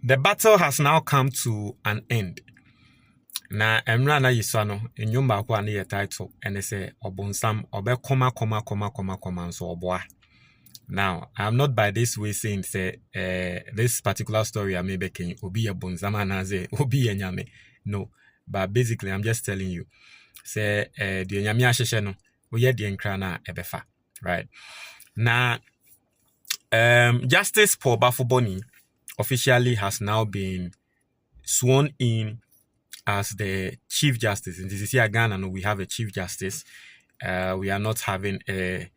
the battle has now come to an end. Na emra na yisano enyumba kwa na title and say obonsam obe koma so oboa. Now, I'm not by this way saying say this particular story I may be king obi a bonzama na say obi enyame. No, but basically I'm just telling you say the enyame ahyehyɛ no we ye the nkra na ebefa, right? Now, Justice Paul Baffoe Bonnie officially has now been sworn in as the Chief Justice. In this year Ghana, no, we have a Chief Justice. We are not having an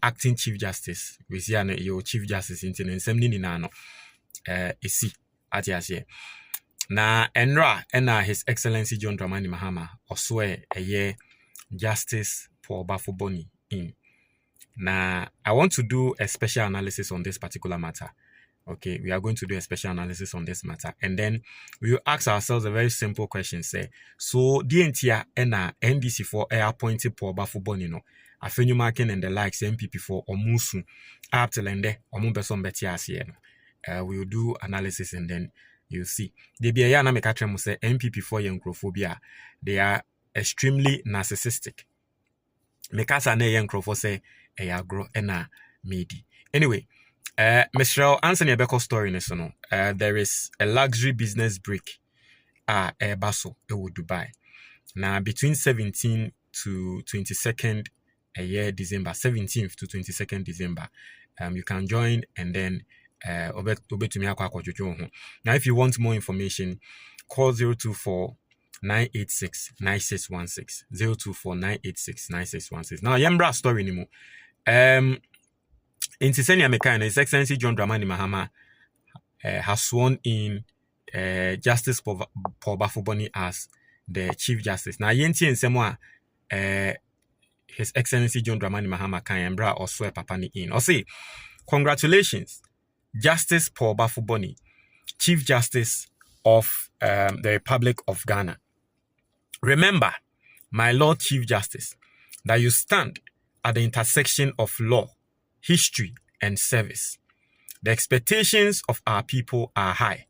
acting Chief Justice. We see your Chief Justice in Semni Nano. Isi atiasye. Na enra His Excellency John Dramani Mahama also a year Justice Paul Baffoe Bonnie in. Now, I want to do a special analysis on this particular matter. Okay, we are going to do a special analysis on this matter. And then we will ask ourselves a very simple question. Say, so DNTR and NDC for appointed Paul Baffoe Bonnie, no, Afenyo Markin and the likes, NPP for Omusu, up to Lende, Omumbeson Betias. We will do analysis and then you'll see. The Biayana Mekatrem say NPP for Yankrophobia. They are extremely narcissistic. Mekasa ne Yankropho say, Ayagro ena medi. Anyway, Mr. Anthony Ebeko story in no. There is a luxury business break Basso Dubai. Now between 17th to 22nd a year December, 17th to 22nd December, you can join and then now if you want more information, call 024-986-9616. 024-986-9616. Now Yembra story anymore. In Tisenia Mekano, His Excellency John Dramani Mahama has sworn in Justice Paul Baffoe Bonnie as the Chief Justice. Now, Yenti and Semwa, His Excellency John Dramani Mahama Kayembra or swear Papani in. Or say, congratulations, Justice Paul Baffoe Bonnie, Chief Justice of the Republic of Ghana. Remember, my Lord Chief Justice, that you stand at the intersection of law, history, and service. The expectations of our people are high,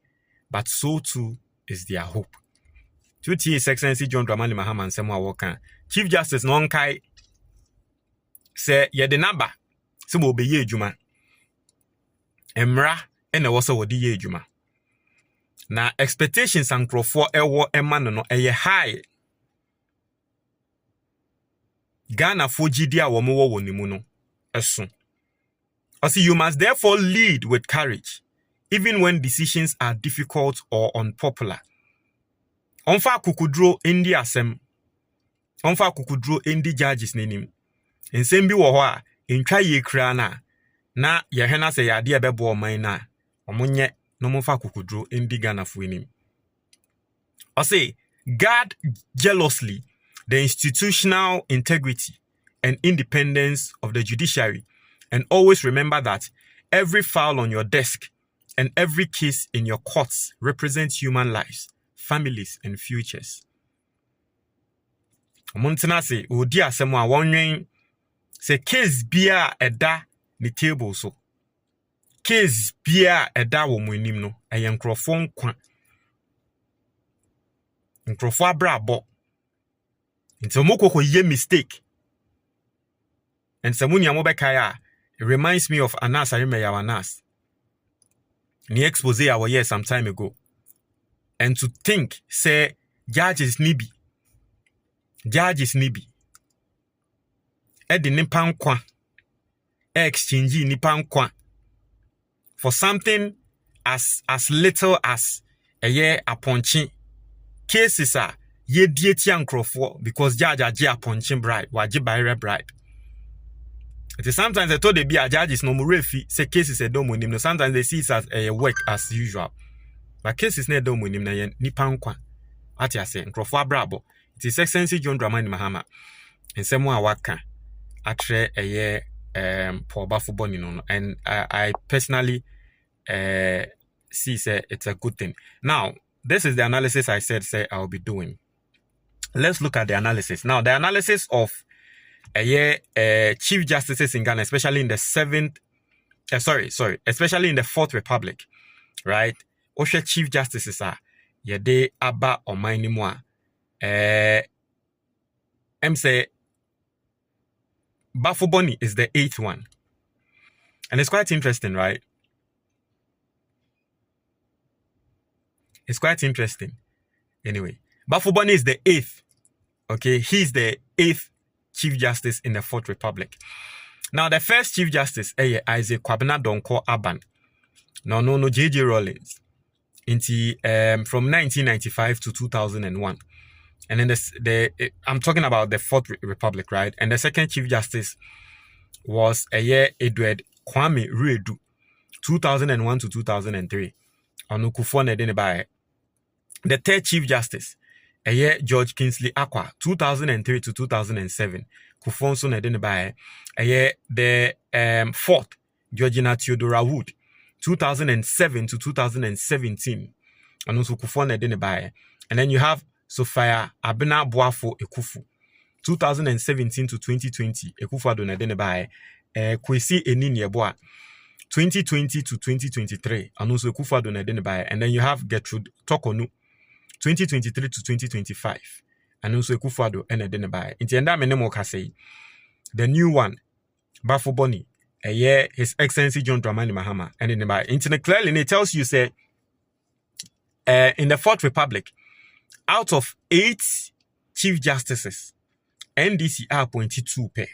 but so too is their hope. To His Excellency John Dramani Mahama and Samuel Walker, Chief Justice Nonkai say yede naba se mo be ye adwuma. Emra ene wo se wo de ye adwuma. Na expectations and crofo ewo ema no eye high. Ghana for GD a wo mo wo ni mu no eso. Also, you must therefore lead with courage, even when decisions are difficult or unpopular. Onfa kukudro indi asem. Onfa kukudro indi judges nenim. Nsem bi wo ho a entwa ye kra na ye hena se yade e bebo oman na omonye no monfa kukudro indi Ghana fo enim. I say, guard jealously the institutional integrity and independence of the judiciary, and always remember that every file on your desk and every case in your courts represents human lives, families, and futures. Omontina se odi asemo a wonwen se case bia eda ni table so. Case bia eda wo mo anim no eye nkrofo nkwa. Nkrofo abrabo. Nti omokoko ye mistake. And Samuni Amobekaya, it reminds me of Anas Arimeya Anas. Ni expose our year some time ago. And to think, say, judges nibi. Edi nipan kwa. Exchange nipan kwa. For something as little as a year aponchi. Cases are ye dieti ankrofo because judge aje aponchi bribe. Waji bayre bribe. It is sometimes they told they be a judges no more refi say cases a dom no. Sometimes they see it as a work as usual. But cases ne dom na yen nipa nkwa. Ati ase nkrofo abrabo. It is Excellency John Dramani Mahama. Nsemo a waka atre eye Paul Baffoe Bonnie no. And I personally see say it's a good thing. Now, this is the analysis I said I'll be doing. Let's look at the analysis. Now, the analysis of Chief Justices in Ghana, especially in the especially in the Fourth Republic, right? Osha chief justices are yede aba oman ni mu a say Baffoe Bonnie is the 8th one. And it's quite interesting, right? It's quite interesting. Anyway, Baffoe Bonnie is the 8th. Okay, he's the 8th Chief Justice in the 4th Republic. Now, the first Chief Justice, Isaac Kwabena Donko Aban. No, J.J. Rawlings. From 1995 to 2001. And then I'm talking about the 4th Republic, right? And the second Chief Justice was Edward Kwame Ruedu, 2001 to 2003. The third Chief Justice, George Kingsley Akwa, 2003 to 2007. Kufonso Nedeneba. The fourth, Georgina Theodora Wood, 2007 to 2017. And also Kufon Nedeneba. And then you have Sophia Abena Boafo Ekufu, 2017 to 2020. Ekufu Adonedeneba. Kwesi Enini Yeboa, 2020 to 2023. And also Ekufu Adonedeneba. And then you have Gertrude Tokonu, 2023 to 2025. And also Ekufu Ado Enedeneba. Intienda menemo kasei. The new one, Baffoe Bonnie, His Excellency John Dramani Mahama, and in the internet clearly it tells you say in the 4th Republic, out of 8 Chief Justices, NDC are appointed 2 pair,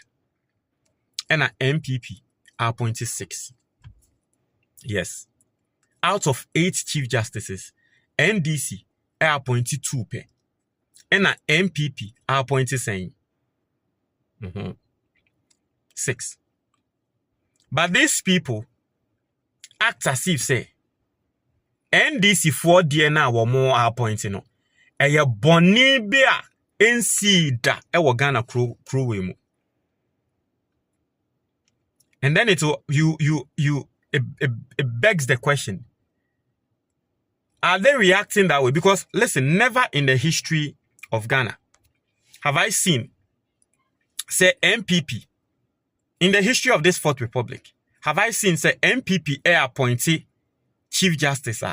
and NPP are appointed 6. Yes, out of 8 Chief Justices, NDC are appointed 2 pair, and NPP are appointed 6. But these people act as if say NDC 4 DNA were more appointing no. Eye boni bia NC da ewo Ghana crew mu. And then it begs the question, are they reacting that way? Because listen, never in the history of Ghana have I seen say NPP in the history of this 4th Republic, have I seen say NPP appointee Chief Justice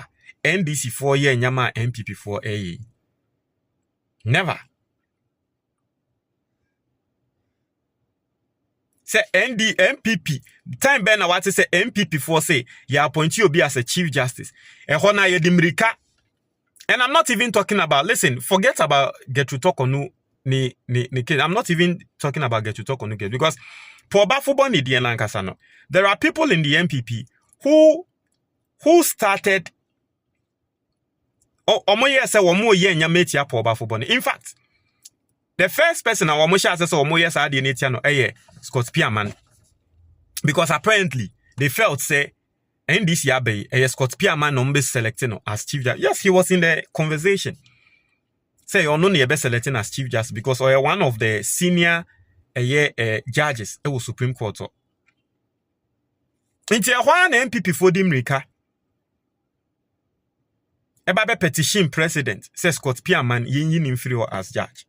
NDC 4 year nyama NPP 4 a. Never. Say NPP time ben na what say NPP 4 say you appoint you be as a Chief Justice. Ehona ye dimrika. And I'm not even talking about, listen, forget about Gertrude Tokonu ni kid. I'm not even talking about Gertrude Tokonu kid because for Baffoe Bonnie there are people in the NPP who started in fact, the first person Scott Spearman, because apparently they felt say NDC Abbey Scott Spearman number selecting as Chief Justice. Yes, he was in the conversation. Say you're not best selecting as Chief Justice because one of the senior judges at Supreme Court. Into one NPP for Dimrika. Ebabe petition president says Scott Spearman yin inferior as judge.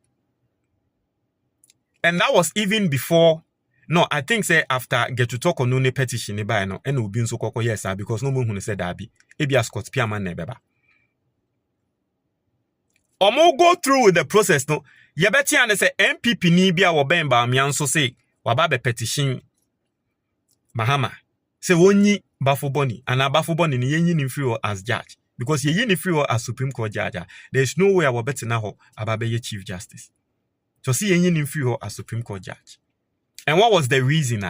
And that was even before. No, I think say after Gertrude Tokonu ne petition ne ba no and obi nso kokko yes because no one said that be ebia Scott Spearman ne beba. Omo go through with the process no. Yebeti and say NPP ni bia wo ben ba mianso say waba be petition Mahama. Say wonyi Baffoe Bonnie and Baffoe Bonnie ni yin inferior as judge. Because ye inferior as Supreme Court judge. There is no way our better now about ye Chief Justice. So see ye inferior as Supreme Court judge. And what was the reason?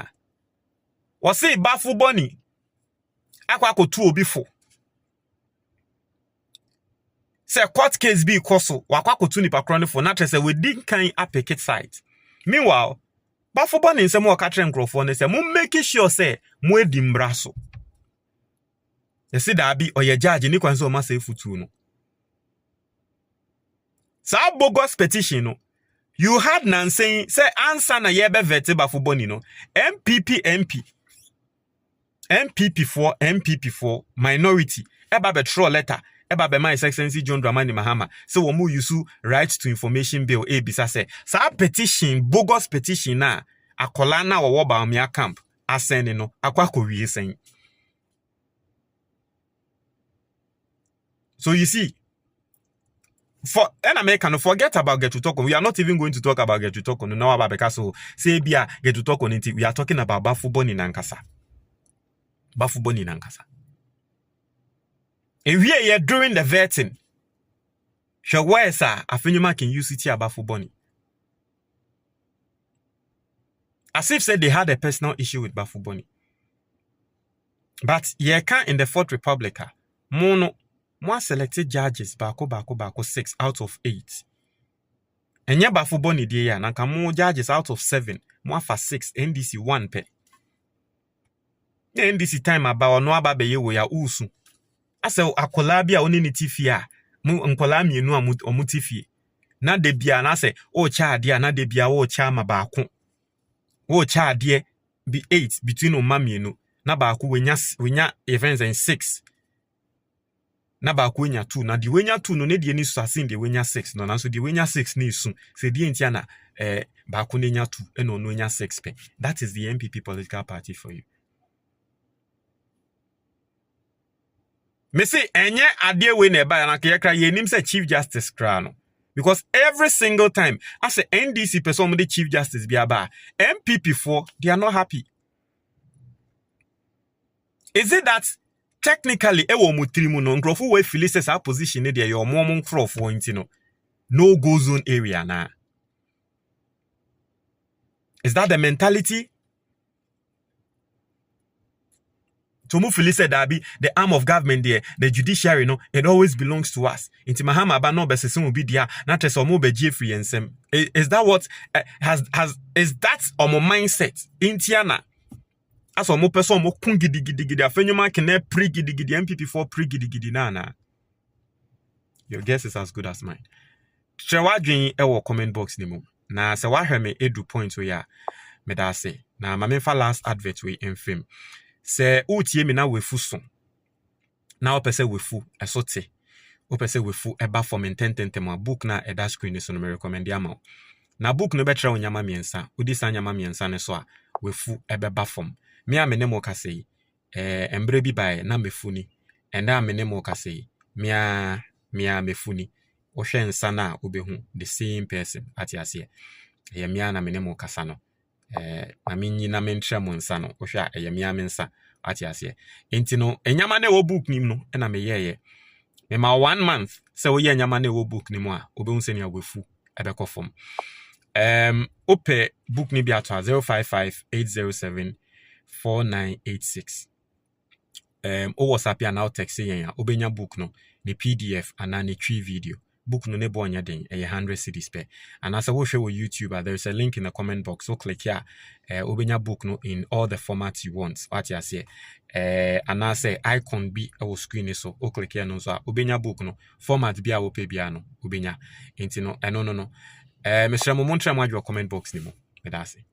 Was say Baffoe Bonnie akwako two before. Say court case be koso wakwako two nipa krone for not say we didn't kind applique site. Meanwhile, Baffoe Bonnie say mo catch microphone say mo make sure say mo edimbraso. You see that be or your judge ni kwanso ma say futu no. Sa bogus petition no. You had nan saying say answer na yebe vete Baffoe Bonnie no. MPP 4 minority eba be throw letter eba be my Excellency John Dramani Mahama say wo mu use right to information bill e bisa say sa petition bogus petition na akola na wo ba omia camp asend no akwa ko wie sen. So you see, for an American, forget about get to talk on. We are not even going to talk about get to talk on. No, because so say bia get to talk on it. We are talking about Baffoe Bonnie nankasa. Baffoe Bonnie nankasa. And we are here during the vetting. Sure, where sir, Afenyo Markin use it here Baffoe Bonnie. As if said they had a personal issue with Baffoe Bonnie. But ye can in the Fourth Republic, more selected judges, bako 6 out of 8. And ye Baffoe Bonnie dear, nanka more judges out of 7, more for 6, NDC 1 pe. NDC time about no ababe ye we ya usu. Ase akolabia oni ni tifia, mu nkola mienu amu tifie. Na debia na se o cha dia na debia o cha ma bako. O cha die be 8 between o mamienu. Na baako wenya events and 6. Na baako wenya 2. Na di wenya 2 no ne die ni so asin di wenya 6 no. Na so di wenya 6 ni su. Se di entia na baako nenya 2 eno no wenya 6 pe. That is the NPP political party for you. Me say enye ade we na ba na kra ye nim say Chief Justice kra no. Because every single time as a NDC person the Chief Justice bi aba NPP for they are not happy. Is it that technically ewo mutrimu no nkrofo we feel say our position there your mom nkrofo intino no go zone area na? Is that the mentality? To move feel say that be the arm of government there, the judiciary no, it always belongs to us. Inti Mahama ba no besese will be there, not as omo be free and sem. Is that what is that omo mindset? Intiana. As omo person mo kun gidi Afenyo Markin na pre gidi NPP for pre gidi na. Your guess is as good as mine. Trewa dwen e wo comment box ni mu. Na se wa hwe me edu point we ya me da say. Na ma me fa last advert we in film. Se utie me na wefu so. Na opese wefu esote. Opese wefu eba for mententente mo book na e da screen so no me recommend ya ma. Na book no betra onyama miensa. Udi sa nyama miensa ne so a wefu ebeba form. Me a mene mo kase embre bi bae na mefuni enda mene mo kase me a mefuni wo hwe nsa na obehu the same person ati ase ye me a na mene mo kasa no na menyi na mentra mo nsa no wo hwe ye me a mensa ati ase enti no enyama na wo book nim no na me ye me ma 1 month se wo ye enyama na wo book nim a obehu se ne awefu ebekọ form ope book ni bi ato 055807 4986 o WhatsApp ya now text yen ya obenya book no ne PDF ana ne tree video book no ne bo nya den 100 cedis per and as wo hwe wo YouTube there is a link in the comment box so click here obenya book no in all the formats you want what you say and I say icon be our screen so o click here no so obenya book no format bia wo pe bia no obenya enti no no Mr. Momontra mo adwo comment box ni mo me da say